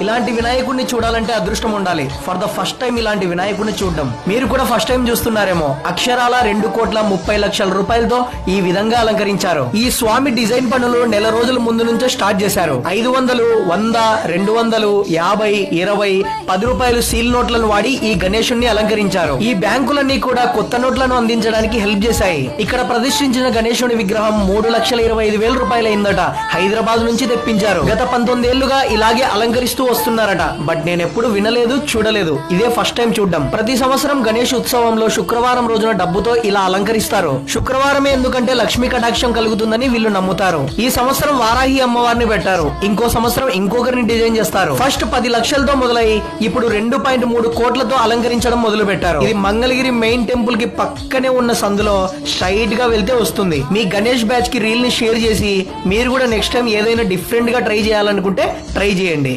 ఇలాంటి వినాయకుడిని చూడాలంటే అదృష్టం ఉండాలి. ఫర్ ద ఫస్ట్ టైం ఇలాంటి వినాయకుడిని చూడడం. మీరు కూడా ఫస్ట్ టైం చూస్తున్నారేమో. అక్షరాల 2,30,00,000 రూపాయలతో ఈ విధంగా అలంకరించారు. ఈ స్వామి డిజైన్ పనులు నెల రోజుల ముందు నుంచే స్టార్ట్ చేశారు. 500, 100, 200, 50, 20, 10 రూపాయలు సీల్ నోట్లను వాడి ఈ గణేశుణ్ణి అలంకరించారు. ఈ బ్యాంకులన్నీ కూడా కొత్త నోట్లను అందించడానికి హెల్ప్ చేశాయి. ఇక్కడ ప్రతిష్ఠించిన గణేశుని విగ్రహం 3,25,000 రూపాయలు అయిందట. హైదరాబాద్ నుంచి తెప్పించారు. గత 19 ఏళ్లుగా ఇలాగే అలంకరిస్తూ వస్తున్నారట. బట్ నేను ఎప్పుడు వినలేదు, చూడలేదు. ఇదే ఫస్ట్ టైం చూడడం. ప్రతి సంవత్సరం గణేష్ ఉత్సవంలో శుక్రవారం రోజున డబ్బుతో ఇలా అలంకరిస్తారు. శుక్రవారమే ఎందుకంటే లక్ష్మీ కటాక్షం కలుగుతుందని వీళ్ళు నమ్ముతారు. ఈ సంవత్సరం వారాహి అమ్మవారిని పెట్టారు. ఇంకో సంవత్సరం ఇంకొకరిని డిజైన్ చేస్తారు. ఫస్ట్ 10 లక్షలతో మొదలై ఇప్పుడు 2.3 కోట్లతో అలంకరించడం మొదలు పెట్టారు. ఇది మంగళగిరి మెయిన్ టెంపుల్ కి పక్కనే ఉన్న సందులో స్ట్రైట్ గా వెళ్తే వస్తుంది. మీ గణేష్ బ్యాచ్ కి రీల్ ని షేర్ చేసి మీరు కూడా నెక్స్ట్ టైం ఏదైనా డిఫరెంట్ గా ట్రై చేయాలనుకుంటే ట్రై చేయండి.